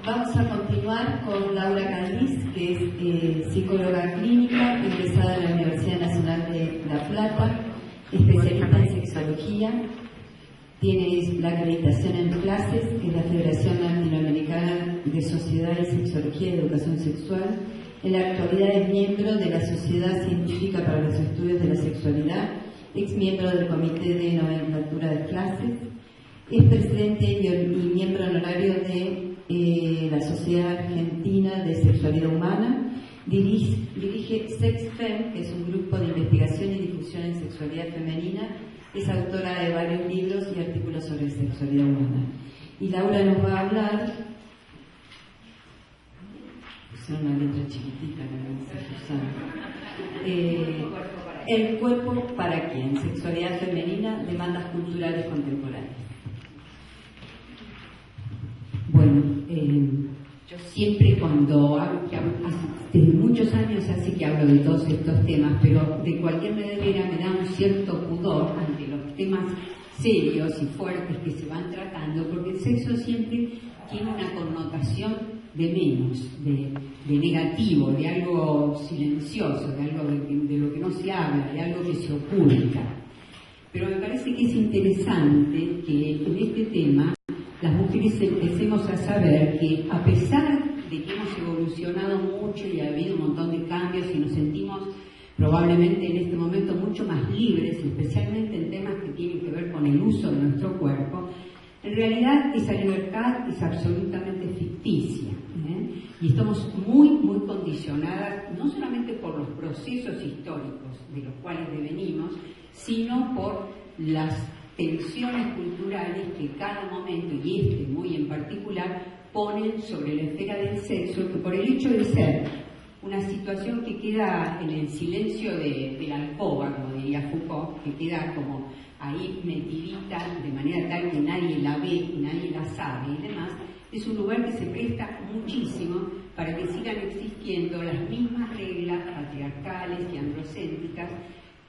Vamos a continuar con Laura Caliz, que es psicóloga clínica, egresada de la Universidad Nacional de La Plata, especialista en sexología. Tiene la acreditación en clases, que es la Federación Latinoamericana de Sociedad y Sexología y Educación Sexual. En la actualidad es miembro de la Sociedad Científica para los Estudios de la Sexualidad, ex miembro del Comité de Nomenclatura de Clases, es presidente y miembro honorario de la Sociedad Argentina de Sexualidad Humana, dirige SexFem, que es un grupo de investigación y difusión en sexualidad femenina, es autora de varios libros y artículos sobre sexualidad humana. Y Laura nos va a hablar, pusieron una letra chiquitita que no sé usar, el cuerpo para quién, sexualidad femenina, demandas culturales contemporáneas. Bueno, yo siempre cuando hablo, desde muchos años hace que hablo de todos estos temas, pero de cualquier manera me da un cierto pudor ante los temas serios y fuertes que se van tratando, porque el sexo siempre tiene una connotación de menos, de negativo, de algo silencioso, de algo de lo que no se habla, de algo que se oculta. Pero me parece que es interesante que en este tema las mujeres empecemos a saber que, a pesar de que hemos evolucionado mucho y ha habido un montón de cambios y nos sentimos probablemente en este momento mucho más libres, especialmente en temas que tienen que ver con el uso de nuestro cuerpo, en realidad esa libertad es absolutamente ficticia, y estamos muy condicionadas no solamente por los procesos históricos de los cuales devenimos, sino por las tensiones culturales que cada momento, y este muy en particular, ponen sobre la esfera del sexo, que por el hecho de ser una situación que queda en el silencio de la alcoba, como diría Foucault, que queda como ahí metidita de manera tal que nadie la ve y nadie la sabe y demás, es un lugar que se presta muchísimo para que sigan existiendo las mismas reglas patriarcales y androcéntricas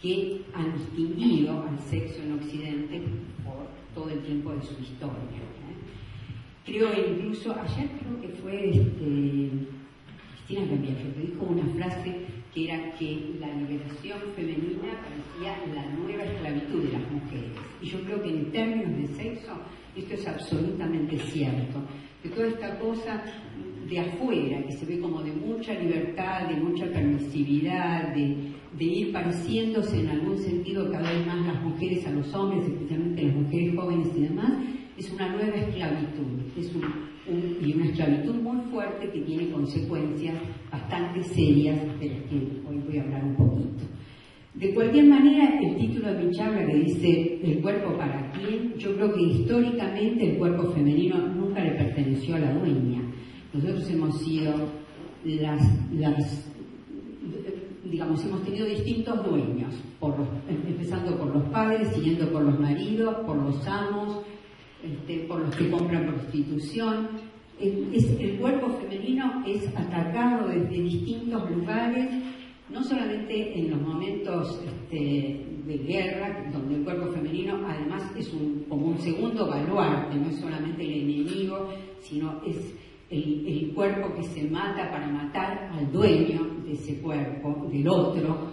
que han distinguido al sexo en Occidente por todo el tiempo de su historia. Creo incluso, ayer creo que fue Cristina Cambiaje, que dijo una frase que era que la liberación femenina parecía la nueva esclavitud de las mujeres. Y yo creo que en términos de sexo esto es absolutamente cierto, que toda esta cosa de afuera, que se ve como de mucha libertad, de mucha permisividad, de ir pareciéndose en algún sentido cada vez más las mujeres a los hombres, especialmente las mujeres jóvenes y demás, es una nueva esclavitud, y una esclavitud muy fuerte que tiene consecuencias bastante serias, de las que hoy voy a hablar un poquito. De cualquier manera, el título de mi charla que dice ¿el cuerpo para quién? Yo creo que históricamente el cuerpo femenino nunca le perteneció a la dueña. Nosotros hemos sido digamos, hemos tenido distintos dueños, empezando por los padres, siguiendo por los maridos, por los amos, por los que compran prostitución. El cuerpo femenino es atacado desde distintos lugares, no solamente en los momentos de guerra, donde el cuerpo femenino además es como un segundo baluarte, no es solamente el enemigo, sino es el cuerpo que se mata para matar al dueño de ese cuerpo, del otro,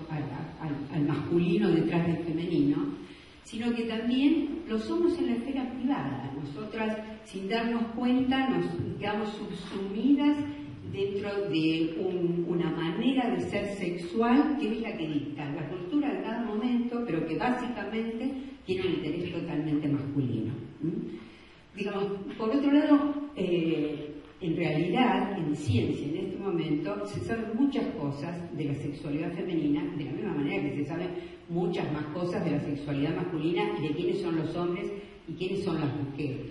al masculino detrás del femenino, sino que también lo somos en la esfera privada. Nosotras, sin darnos cuenta, nos quedamos subsumidas dentro de una manera de ser sexual que es la que dicta la cultura de cada momento, pero que básicamente tiene un interés totalmente masculino. Digamos, por otro lado, en realidad, en ciencia, en este momento, se saben muchas cosas de la sexualidad femenina, de la misma manera que se saben muchas más cosas de la sexualidad masculina y de quiénes son los hombres y quiénes son las mujeres.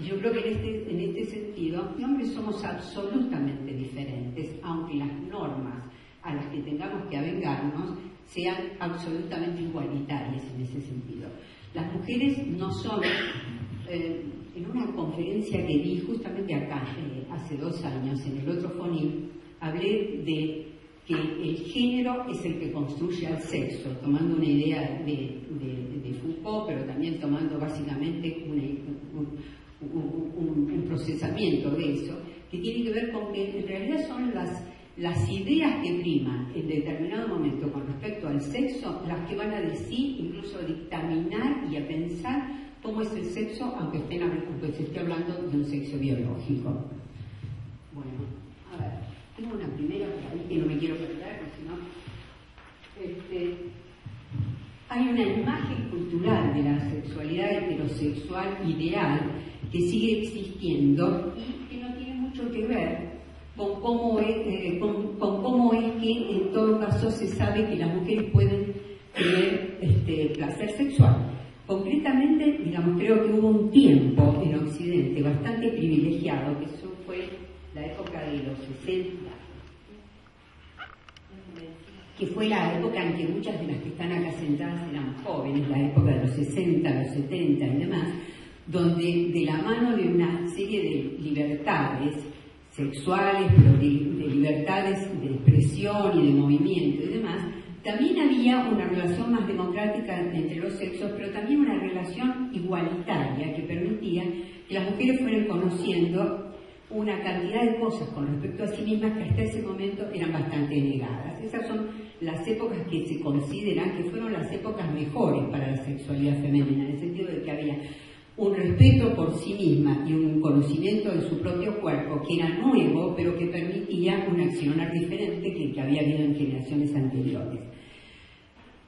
Y yo creo que en este sentido, los hombres somos absolutamente diferentes, aunque las normas a las que tengamos que avengarnos sean absolutamente igualitarias en ese sentido. Las mujeres no son... en una conferencia que di justamente acá, hace 2 años, en el otro FONIL, hablé de que el género es el que construye al sexo, tomando una idea de Foucault, pero también tomando básicamente un procesamiento de eso, que tiene que ver con que en realidad son las ideas que priman en determinado momento con respecto al sexo las que van a decir, incluso a dictaminar y a pensar cómo es el sexo, aunque se esté hablando de un sexo biológico. Bueno, a ver, tengo una primera por ahí que no me quiero perder, sino hay una imagen cultural de la sexualidad heterosexual ideal que sigue existiendo y que no tiene mucho que ver con cómo es que en todo caso se sabe que las mujeres pueden tener placer sexual. Concretamente, digamos, creo que hubo un tiempo en Occidente bastante privilegiado, que eso fue la época de los 60, que fue la época en que muchas de las que están acá sentadas eran jóvenes, la época de los 60, los 70 y demás, donde de la mano de una serie de libertades sexuales, pero de libertades de expresión y de movimiento y demás, también había una relación más democrática entre los sexos, pero también una relación igualitaria que permitía que las mujeres fueran conociendo una cantidad de cosas con respecto a sí mismas que hasta ese momento eran bastante negadas. Esas son las épocas que se consideran que fueron las épocas mejores para la sexualidad femenina, en el sentido de que había un respeto por sí misma y un conocimiento de su propio cuerpo que era nuevo, pero que permitía un accionar diferente que había habido en generaciones anteriores.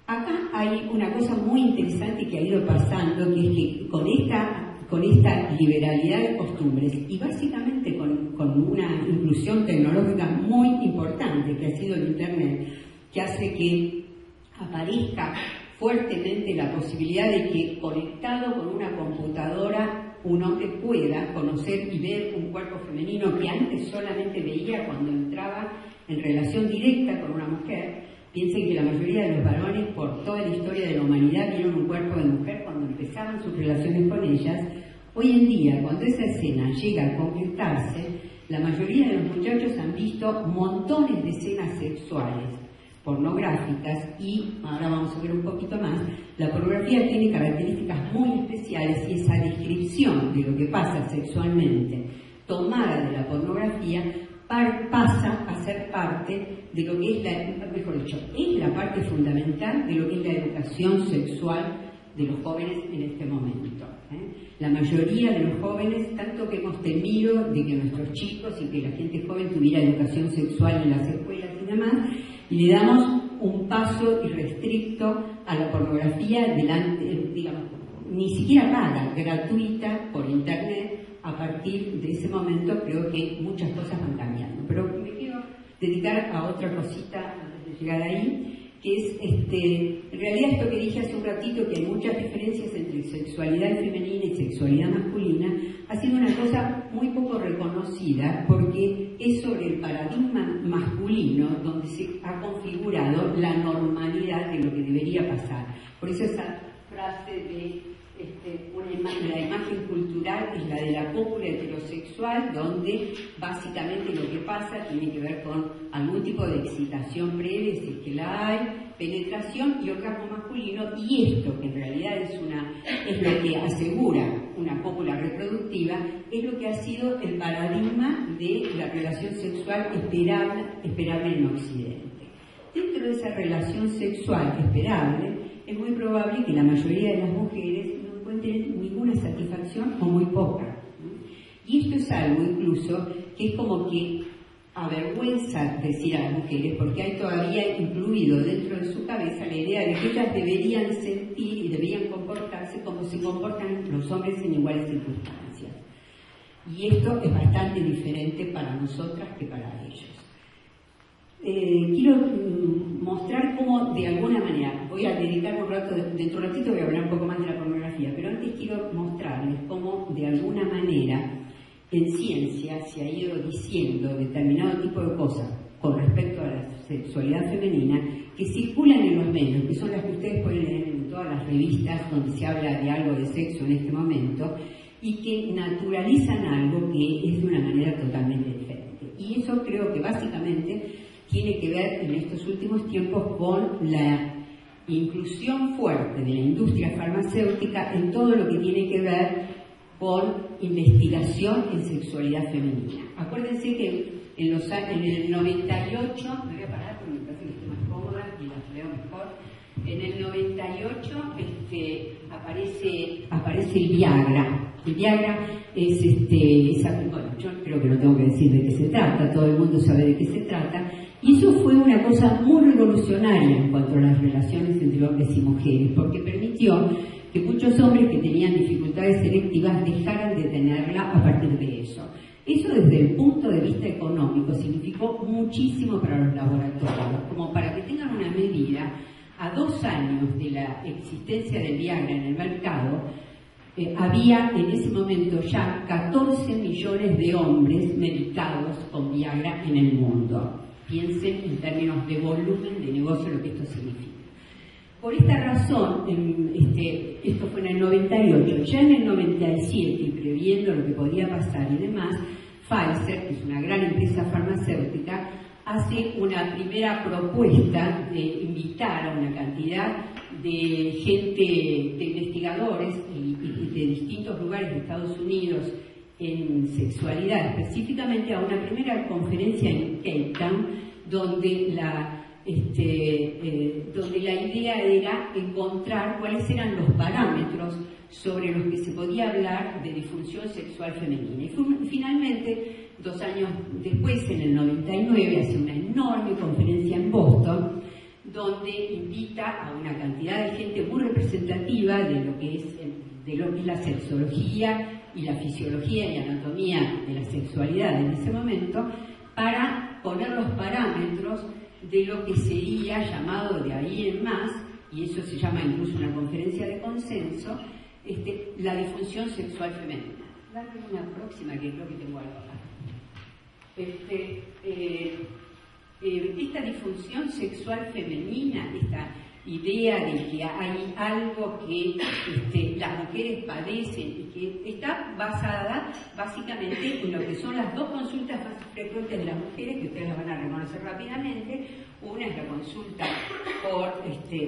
Acá hay una cosa muy interesante que ha ido pasando, que es que con esta liberalidad de costumbres y básicamente con una inclusión tecnológica muy importante que ha sido el Internet, que hace que aparezca fuertemente la posibilidad de que, conectado con una computadora, un hombre pueda conocer y ver un cuerpo femenino que antes solamente veía cuando entraba en relación directa con una mujer. Piensen que la mayoría de los varones, por toda la historia de la humanidad, vieron un cuerpo de mujer cuando empezaban sus relaciones con ellas. Hoy en día, cuando esa escena llega a concretarse, la mayoría de los muchachos han visto montones de escenas sexuales pornográficas y, ahora vamos a ver un poquito más, la pornografía tiene características muy especiales y esa descripción de lo que pasa sexualmente tomada de la pornografía pasa a ser parte de lo que es la parte fundamental de lo que es la educación sexual de los jóvenes en este momento. La mayoría de los jóvenes, tanto que hemos temido de que nuestros chicos y que la gente joven tuviera educación sexual en las escuelas y demás, y le damos un paso irrestricto a la pornografía ni siquiera paga, gratuita por internet. A partir de ese momento creo que muchas cosas van cambiando, pero me quiero dedicar a otra cosita antes de llegar ahí, que es en realidad esto que dije hace un ratito, que hay muchas diferencias entre sexualidad femenina y sexualidad masculina, ha sido una cosa muy poco reconocida porque es sobre el paradigma masculino donde se ha configurado la normalidad de lo que debería pasar. Por eso esa frase de la imagen cultural es la de la cópula heterosexual, donde básicamente lo que pasa tiene que ver con algún tipo de excitación previa, si es que la hay, penetración y orgasmo masculino, y esto que en realidad es lo que asegura una cópula reproductiva, es lo que ha sido el paradigma de la relación sexual esperable en Occidente. Dentro de esa relación sexual esperable, es muy probable que la mayoría de las mujeres no encuentren ninguna satisfacción o muy poca. Y esto es algo incluso que es como que avergüenza decir a las mujeres, porque hay todavía incluido dentro de su cabeza la idea de que ellas deberían sentir y deberían comportarse como se comportan los hombres en iguales circunstancias. Y esto es bastante diferente para nosotras que para ellos. Quiero mostrar cómo, de alguna manera, voy a dedicar un rato, dentro de un ratito voy a hablar un poco más de la pornografía, pero antes quiero mostrarles cómo, de alguna manera, en ciencia se ha ido diciendo determinado tipo de cosas con respecto a la sexualidad femenina que circulan en los medios, que son las que ustedes pueden leer en todas las revistas donde se habla de algo de sexo en este momento, y que naturalizan algo que es de una manera totalmente diferente. Y eso creo que básicamente tiene que ver en estos últimos tiempos con la inclusión fuerte de la industria farmacéutica en todo lo que tiene que ver con investigación en sexualidad femenina. Acuérdense que en el 98, me voy a parar porque me parece que estoy más cómoda y las leo mejor. En el 98 aparece el Viagra. El Viagra es bueno, yo creo que no tengo que decir de qué se trata, todo el mundo sabe de qué se trata, y eso fue una cosa muy revolucionaria en cuanto a las relaciones entre hombres y mujeres, porque permitió que muchos hombres que tenían dificultades selectivas dejaran de tenerla a partir de eso. Eso desde el punto de vista económico significó muchísimo para los laboratorios, como para que tengan una medida. A 2 años de la existencia del Viagra en el mercado, había en ese momento ya 14 millones de hombres medicados con Viagra en el mundo. Piensen en términos de volumen de negocio lo que esto significa. Por esta razón, esto fue en el 98, ya en el 97, y previendo lo que podía pasar y demás, Pfizer, que es una gran empresa farmacéutica, hace una primera propuesta de invitar a una cantidad de gente, de investigadores y de distintos lugares de Estados Unidos en sexualidad, específicamente a una primera conferencia en Cape Town, donde la idea era encontrar cuáles eran los parámetros sobre los que se podía hablar de disfunción sexual femenina. Y finalmente, 2 años después, en el 99, hace una enorme conferencia en Boston, donde invita a una cantidad de gente muy representativa de lo que es la sexología y la fisiología y anatomía de la sexualidad en ese momento, para poner los parámetros de lo que sería llamado de ahí en más, y eso se llama incluso una conferencia de consenso, la disfunción sexual femenina. Dame una próxima que creo que tengo algo acá. Esta disfunción sexual femenina, esta idea de que hay algo que las mujeres padecen y que está basada básicamente en lo que son las 2 consultas más frecuentes de las mujeres, que ustedes las van a reconocer rápidamente. Una es la consulta por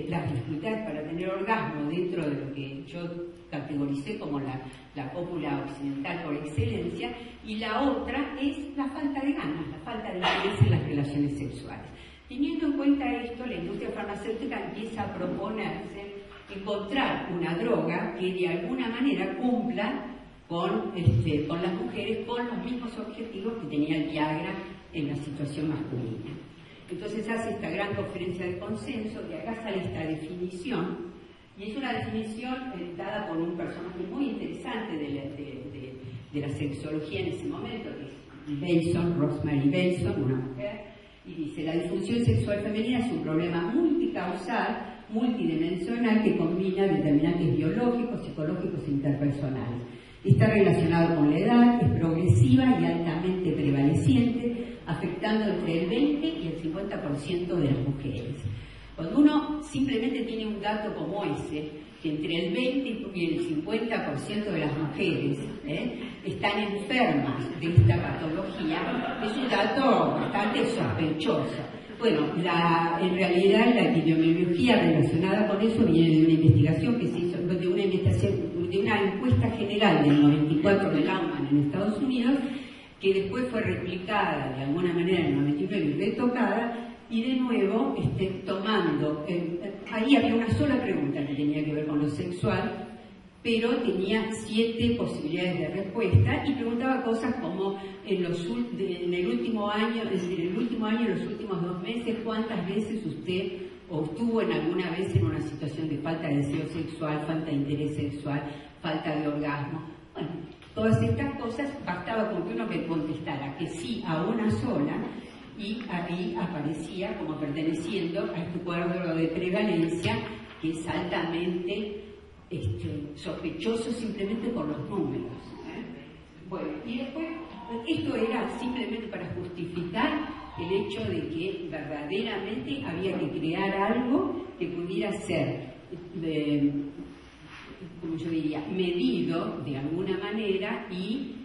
las dificultades para tener orgasmo dentro de lo que yo categoricé como la cópula occidental por excelencia, y la otra es la falta de ganas, la falta de interés en las relaciones sexuales. Teniendo en cuenta esto, la industria farmacéutica empieza a proponerse encontrar una droga que de alguna manera cumpla con las mujeres con los mismos objetivos que tenía el Viagra en la situación masculina. Entonces hace esta gran conferencia de consenso, de acá sale esta definición, y es una definición dada por un personaje muy interesante de la sexología en ese momento, que es Rosemary Belson, una mujer, y dice: la disfunción sexual femenina es un problema multicausal, multidimensional, que combina determinantes biológicos, psicológicos e interpersonales. Está relacionado con la edad, es progresiva y altamente prevaleciente, afectando entre el 20 y el 50% de las mujeres. Cuando uno simplemente tiene un dato como ese, que entre el 20 y el 50% de las mujeres están enfermas de esta patología, es un dato bastante sospechoso. Bueno, en realidad la epidemiología relacionada con eso viene de una investigación que se hizo, de una encuesta general del 94 de Laumann en Estados Unidos, que después fue replicada de alguna manera en el 99 y retocada, y de nuevo tomando, ahí había una sola pregunta que tenía que ver con lo sexual, pero tenía 7 posibilidades de respuesta, y preguntaba cosas como en el último año, es decir, en el último año, en los últimos 2 meses, ¿cuántas veces usted o estuvo en alguna vez en una situación de falta de deseo sexual, falta de interés sexual, falta de orgasmo? Bueno, todas estas cosas bastaba con que uno que contestara que sí a una sola, y ahí aparecía como perteneciendo a este cuadro de prevalencia que es altamente sospechoso simplemente por los números. Bueno, y después, esto era simplemente para justificar el hecho de que verdaderamente había que crear algo que pudiera ser, como yo diría, medido de alguna manera y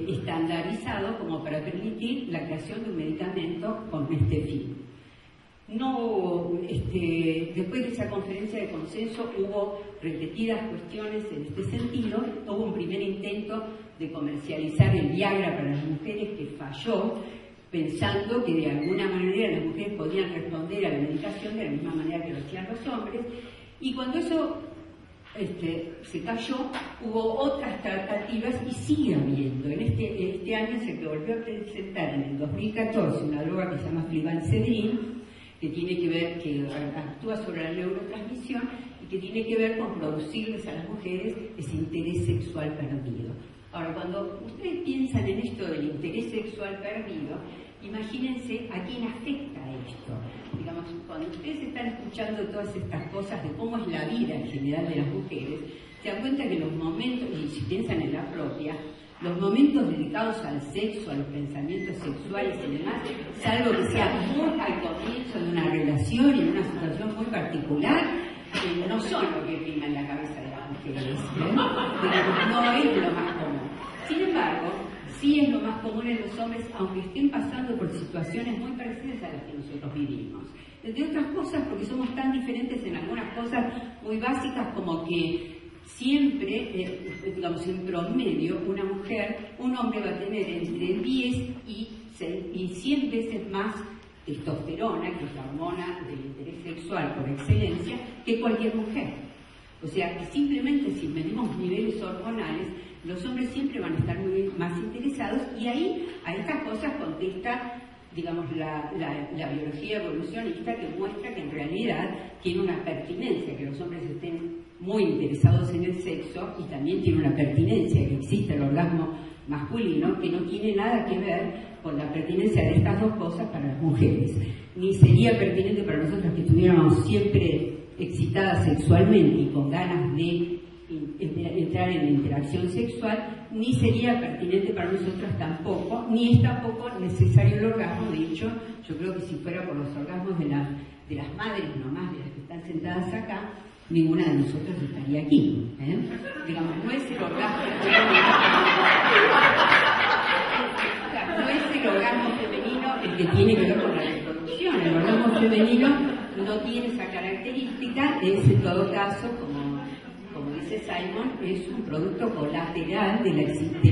estandarizado como para permitir la creación de un medicamento con este fin. No, después de esa conferencia de consenso hubo repetidas cuestiones en este sentido. Hubo un primer intento de comercializar el Viagra para las mujeres que falló, pensando que de alguna manera las mujeres podían responder a la medicación de la misma manera que lo hacían los hombres. Y cuando eso se cayó, hubo otras tratativas y sigue habiendo. En este año se volvió a presentar, en el 2014, una droga que se llama flibanserin, que tiene que ver, que actúa sobre la neurotransmisión y que tiene que ver con producirles a las mujeres ese interés sexual perdido. Ahora, cuando ustedes piensan en esto del interés sexual perdido, imagínense a quién afecta esto. Digamos, cuando ustedes están escuchando todas estas cosas de cómo es la vida en general de las mujeres, se dan cuenta que los momentos, y si piensan en la propia, los momentos dedicados al sexo, a los pensamientos sexuales y demás, salvo que sea muy al comienzo de una relación y en una situación muy particular, no son lo que prima en la cabeza de las mujeres. No es lo más común. Sin embargo, sí es lo más común en los hombres, aunque estén pasando por situaciones muy parecidas a las que nosotros vivimos. Entre otras cosas, porque somos tan diferentes en algunas cosas muy básicas como que siempre, digamos en promedio, un hombre va a tener entre 10 y 100 veces más testosterona, que es la hormona del interés sexual por excelencia, que cualquier mujer. O sea, que simplemente si medimos niveles hormonales, los hombres siempre van a estar muy más interesados, y ahí a estas cosas contesta, digamos, la biología evolucionista, que muestra que en realidad tiene una pertinencia que los hombres estén muy interesados en el sexo, y también tiene una pertinencia que existe el orgasmo masculino, que no tiene nada que ver con la pertinencia de estas dos cosas para las mujeres. Ni sería pertinente para nosotros que estuviéramos siempre excitadas sexualmente y con ganas de entrar en la interacción sexual, ni sería pertinente para nosotros tampoco, ni es tampoco necesario el orgasmo. De hecho, yo creo que si fuera por los orgasmos de las madres nomás, de las que están sentadas acá, ninguna de nosotros estaría aquí. Digamos, no es el orgasmo femenino, no es el orgasmo femenino el que tiene que ver con la reproducción. El orgasmo femenino no tiene esa característica, es en todo caso, como dice Simon, es un producto colateral de la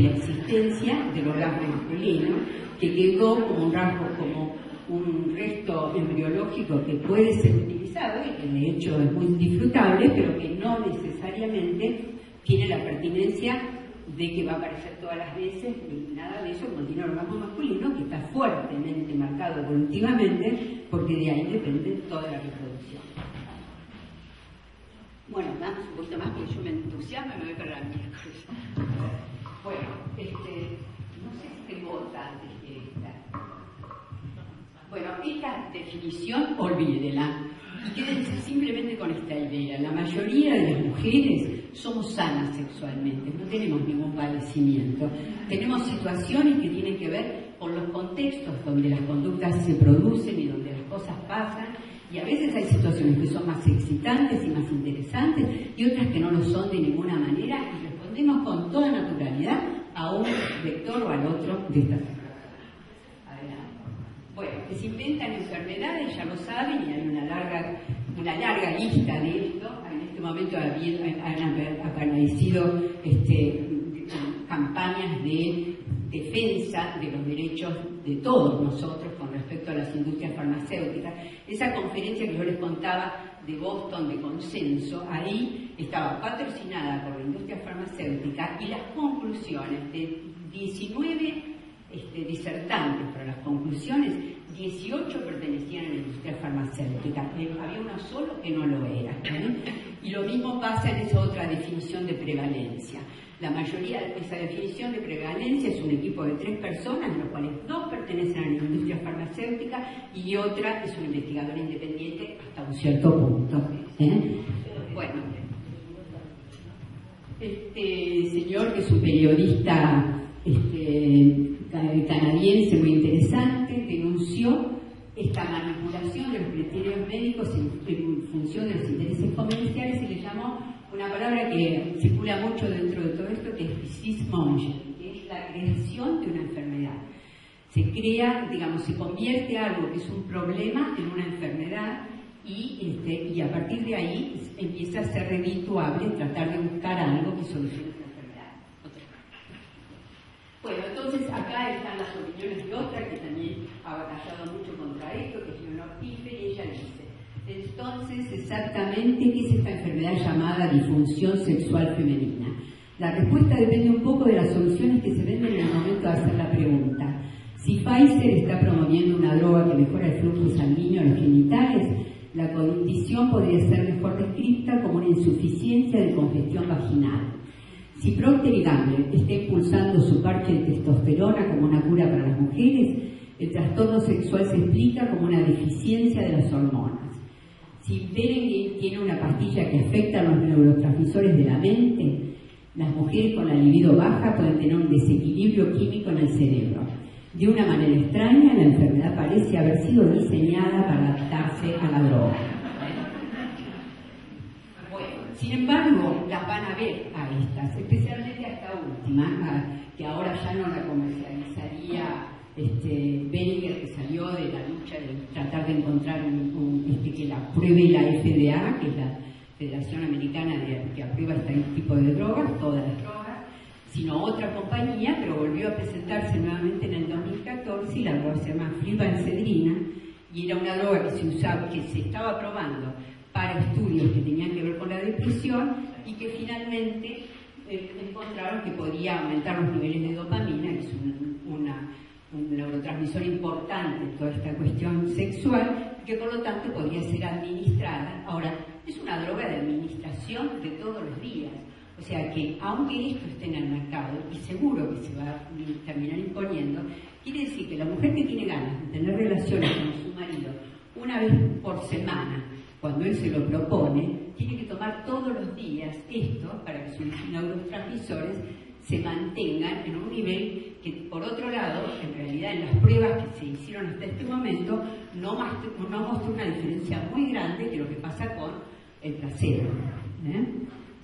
existencia del orgasmo masculino, que quedó como un rasgo, como un resto embriológico que puede ser utilizado y que de hecho es muy disfrutable, pero que no necesariamente tiene la pertinencia de que va a aparecer todas las veces, ni nada de eso, como tiene el orgasmo masculino, que está fuertemente marcado evolutivamente, porque de ahí depende toda la reproducción. Bueno, damos un poquito más porque yo me entusiasmo y me voy para la miércoles. Bueno, no sé si tengo otra antes que esta. Bueno, esta definición, olvídela. Y quédense simplemente con esta idea. La mayoría de las mujeres somos sanas sexualmente, no tenemos ningún padecimiento. Tenemos situaciones que tienen que ver con los contextos donde las conductas se producen y donde las cosas pasan. Y a veces hay situaciones que son más excitantes y más interesantes, y otras que no lo son de ninguna manera, y respondemos con toda naturalidad a un vector o al otro de estas cosas. Bueno, que se inventan enfermedades, ya lo saben, y hay una larga lista de esto. En este momento han aparecido campañas de defensa de los derechos de todos nosotros con respecto a las industrias farmacéuticas. Esa conferencia que yo les contaba de Boston de consenso, ahí estaba patrocinada por la industria farmacéutica, y las conclusiones de 19 disertantes para las conclusiones, 18 pertenecían a la industria farmacéutica, había uno solo que no lo era. Y lo mismo pasa en esa otra definición de prevalencia. La mayoría de esa definición de prevalencia es un equipo de 3 personas, de los cuales 2 pertenecen a la industria farmacéutica y otra es un investigador independiente hasta un cierto punto. Bueno, este señor, que es un periodista canadiense muy interesante, denunció esta manipulación de los criterios médicos en función de los intereses comerciales, y le llamó una palabra que circula mucho dentro de todo esto, que es disease mongering, que es la creación de una enfermedad. se crea, digamos, se convierte algo que es un problema en una enfermedad y a partir de ahí empieza a ser redituable tratar de buscar algo que solucione esa enfermedad. Bueno, entonces acá están las opiniones de otra que también ha batallado mucho contra esto, que es Leonor Piffer, y ella dice: entonces, exactamente, ¿qué es esta enfermedad llamada disfunción sexual femenina? La respuesta depende un poco de las soluciones que se venden en el momento de hacer la pregunta. Si Pfizer está promoviendo una droga que mejora el flujo sanguíneo a los genitales, la condición podría ser mejor descrita como una insuficiencia de congestión vaginal. Si Procter & Gamble está impulsando su parche de testosterona como una cura para las mujeres, el trastorno sexual se explica como una deficiencia de las hormonas. Si Berenguer tiene una pastilla que afecta a los neurotransmisores de la mente, las mujeres con la libido baja pueden tener un desequilibrio químico en el cerebro. De una manera extraña, la enfermedad parece haber sido diseñada para adaptarse a la droga. Bueno, sin embargo, las van a ver a estas, especialmente a esta última, que ahora ya no la comercializaría Berenguer, que salió de la lucha de tratar de encontrar que la apruebe la FDA, que es la Federación Americana que aprueba este tipo de drogas, todas las drogas, sino otra compañía, pero volvió a presentarse nuevamente en el 2014 y la droga se llama flibansedrina, y era una droga que se usaba, que se estaba probando para estudios que tenían que ver con la depresión y que finalmente encontraron que podía aumentar los niveles de dopamina, que es un neurotransmisor importante en toda esta cuestión sexual, que por lo tanto podría ser administrada. Ahora, es una droga de administración de todos los días, o sea que aunque esto esté en el mercado, y seguro que se va a terminar imponiendo, quiere decir que la mujer que tiene ganas de tener relaciones con su marido una vez por semana, cuando él se lo propone, tiene que tomar todos los días esto para que sus neurotransmisores se mantengan en un nivel que, por otro lado, en realidad en las pruebas que se hicieron hasta este momento, no mostró una diferencia muy grande de lo que pasa con el placebo.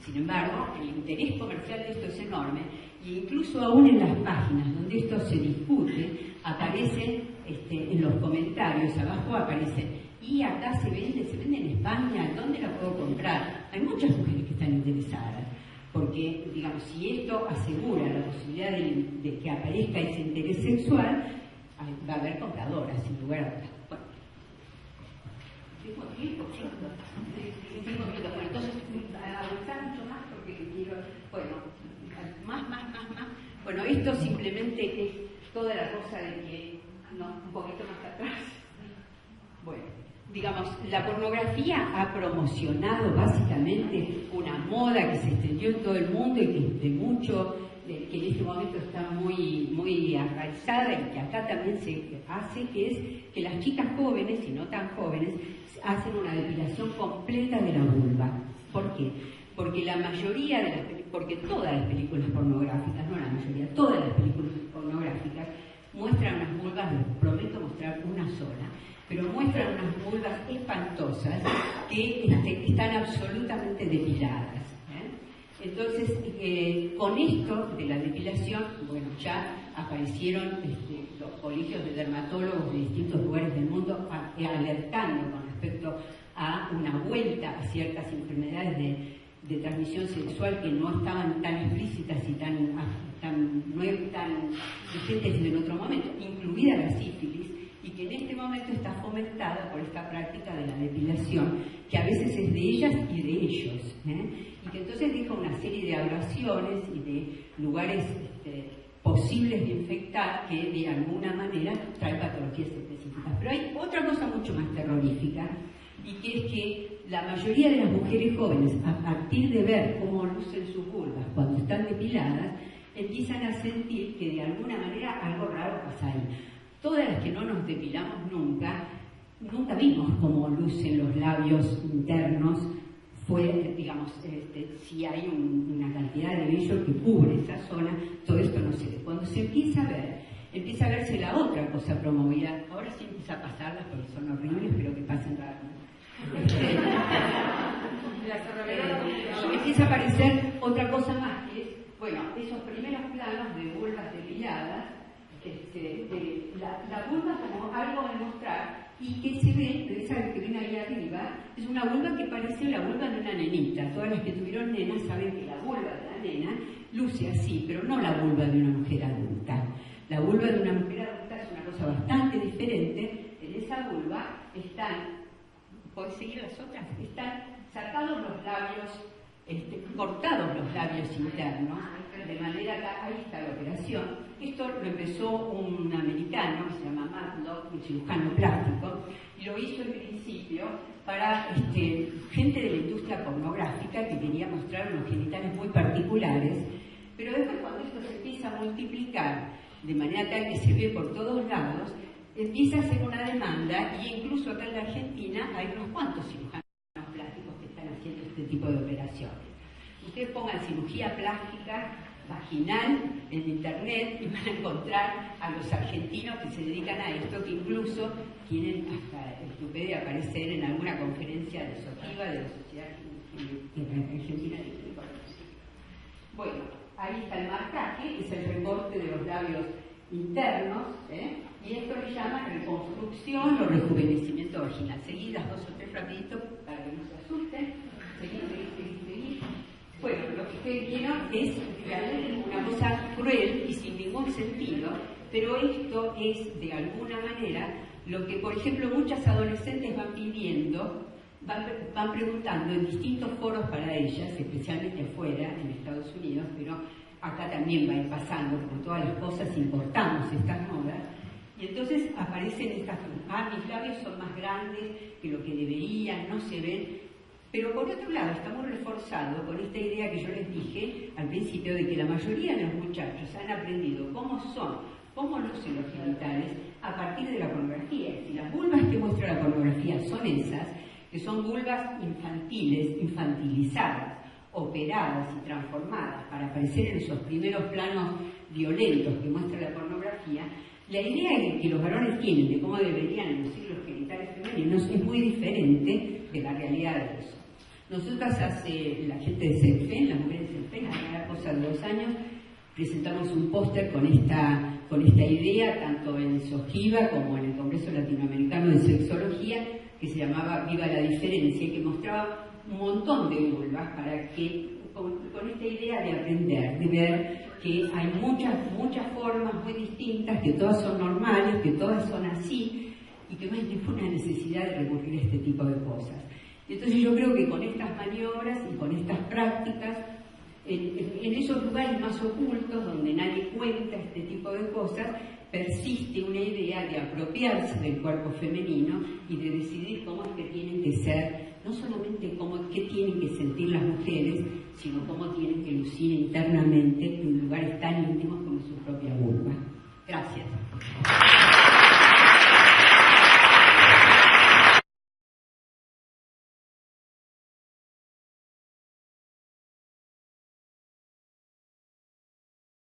Sin embargo, el interés comercial de esto es enorme, e incluso aún en las páginas donde esto se discute, aparecen en los comentarios, abajo aparece: y acá se vende en España, ¿dónde la puedo comprar? Hay muchas mujeres que están interesadas, porque, digamos, si esto asegura la posibilidad de que aparezca ese interés sexual, va a haber compradoras, sin lugar a dudas. Bueno, tengo tiempo, bueno, entonces, avanzar mucho más porque quiero, bueno, más. Bueno, esto simplemente es toda la cosa de que, no, un poquito más atrás. Bueno, digamos, la pornografía ha promocionado básicamente una moda que se extendió en todo el mundo y que en este momento está muy arraigada y que acá también se hace, que es que las chicas jóvenes y no tan jóvenes hacen una depilación completa de la vulva. ¿Por qué? Porque la mayoría porque todas las películas pornográficas, no la mayoría, todas las películas pornográficas muestran unas vulvas, les prometo mostrar una sola, pero muestran unas vulvas espantosas que están absolutamente depiladas. Entonces, con esto de la depilación, bueno, ya aparecieron los colegios de dermatólogos de distintos lugares del mundo alertando con respecto a una vuelta a ciertas enfermedades de transmisión sexual que no estaban tan explícitas y tan vigentes en otro momento, incluida la sífilis, y que en este momento está fomentada por esta práctica de la depilación, que a veces es de ellas y de ellos, y que entonces deja una serie de ablaciones y de lugares posibles de infectar que de alguna manera traen patologías específicas. Pero hay otra cosa mucho más terrorífica, y que es que la mayoría de las mujeres jóvenes, a partir de ver cómo lucen sus vulvas cuando están depiladas, empiezan a sentir que de alguna manera algo raro pasa ahí. Todas las que no nos depilamos nunca vimos cómo lucen los labios internos, digamos, si hay una cantidad de vello que cubre esa zona, todo esto no se ve. Cuando se empieza a verse la otra cosa promovida, ahora sí empieza a pasarlas porque son horribles, pero que pasen rápido. Empieza a aparecer otra cosa más, que es, bueno, esos primeros planos de vulvas depiladas, la vulva como algo a demostrar y que se ve, esa que viene ahí arriba, es una vulva que parece la vulva de una nenita. Todas las que tuvieron nenas saben que la vulva de la nena luce así, pero no la vulva de una mujer adulta. La vulva de una mujer adulta es una cosa bastante diferente. En esa vulva están, ¿podés seguir las otras? Están sacados los labios, cortados los labios internos, de manera que ahí está la operación. Esto lo empezó un americano que se llama Matlock, un cirujano plástico, y lo hizo en principio para gente de la industria pornográfica que quería mostrar unos genitales muy particulares, pero después cuando esto se empieza a multiplicar de manera tal que se ve por todos lados, empieza a ser una demanda, y incluso acá en la Argentina hay unos cuantos cirujanos plásticos que están haciendo este tipo de operaciones. Ustedes pongan cirugía plástica vaginal en internet y van a encontrar a los argentinos que se dedican a esto, que incluso tienen hasta el tupé de aparecer en alguna conferencia de SOGIVA, de la Sociedad Argentina de Ginecología. Bueno, ahí está el marcaje, es el recorte de los labios internos, y esto le llaman reconstrucción o rejuvenecimiento vaginal. Seguid las 2 o 3 rapidito para que no se asusten. Seguid. Bueno, lo que ustedes vieron es realmente una cosa cruel y sin ningún sentido, pero esto es de alguna manera lo que, por ejemplo, muchas adolescentes van pidiendo, van preguntando en distintos foros para ellas, especialmente afuera, en Estados Unidos, pero acá también va a ir pasando, como todas las cosas importamos estas modas, y entonces aparecen estas, mis labios son más grandes que lo que deberían, no se ven. Pero por otro lado, estamos reforzados con esta idea que yo les dije al principio de que la mayoría de los muchachos han aprendido cómo lucen los genitales a partir de la pornografía. Si las vulvas que muestra la pornografía son esas, que son vulvas infantiles, infantilizadas, operadas y transformadas para aparecer en esos primeros planos violentos que muestra la pornografía, la idea que los varones tienen de cómo deberían lucir los genitales femeninos es muy diferente de la realidad de eso. Nosotras la gente de CENFEN, las mujeres de CENFEN, hace la cosa de 2 años, presentamos un póster con esta idea, tanto en SOGIVA como en el Congreso Latinoamericano de Sexología, que se llamaba Viva la Diferencia, y que mostraba un montón de vulvas para que, con esta idea de aprender, de ver que hay muchas formas muy distintas, que todas son normales, que todas son así, y que no hay ninguna necesidad de recurrir a este tipo de cosas. Entonces yo creo que con estas maniobras y con estas prácticas, en esos lugares más ocultos donde nadie cuenta este tipo de cosas, persiste una idea de apropiarse del cuerpo femenino y de decidir cómo es que tienen que ser, no solamente qué tienen que sentir las mujeres, sino cómo tienen que lucir internamente en lugares tan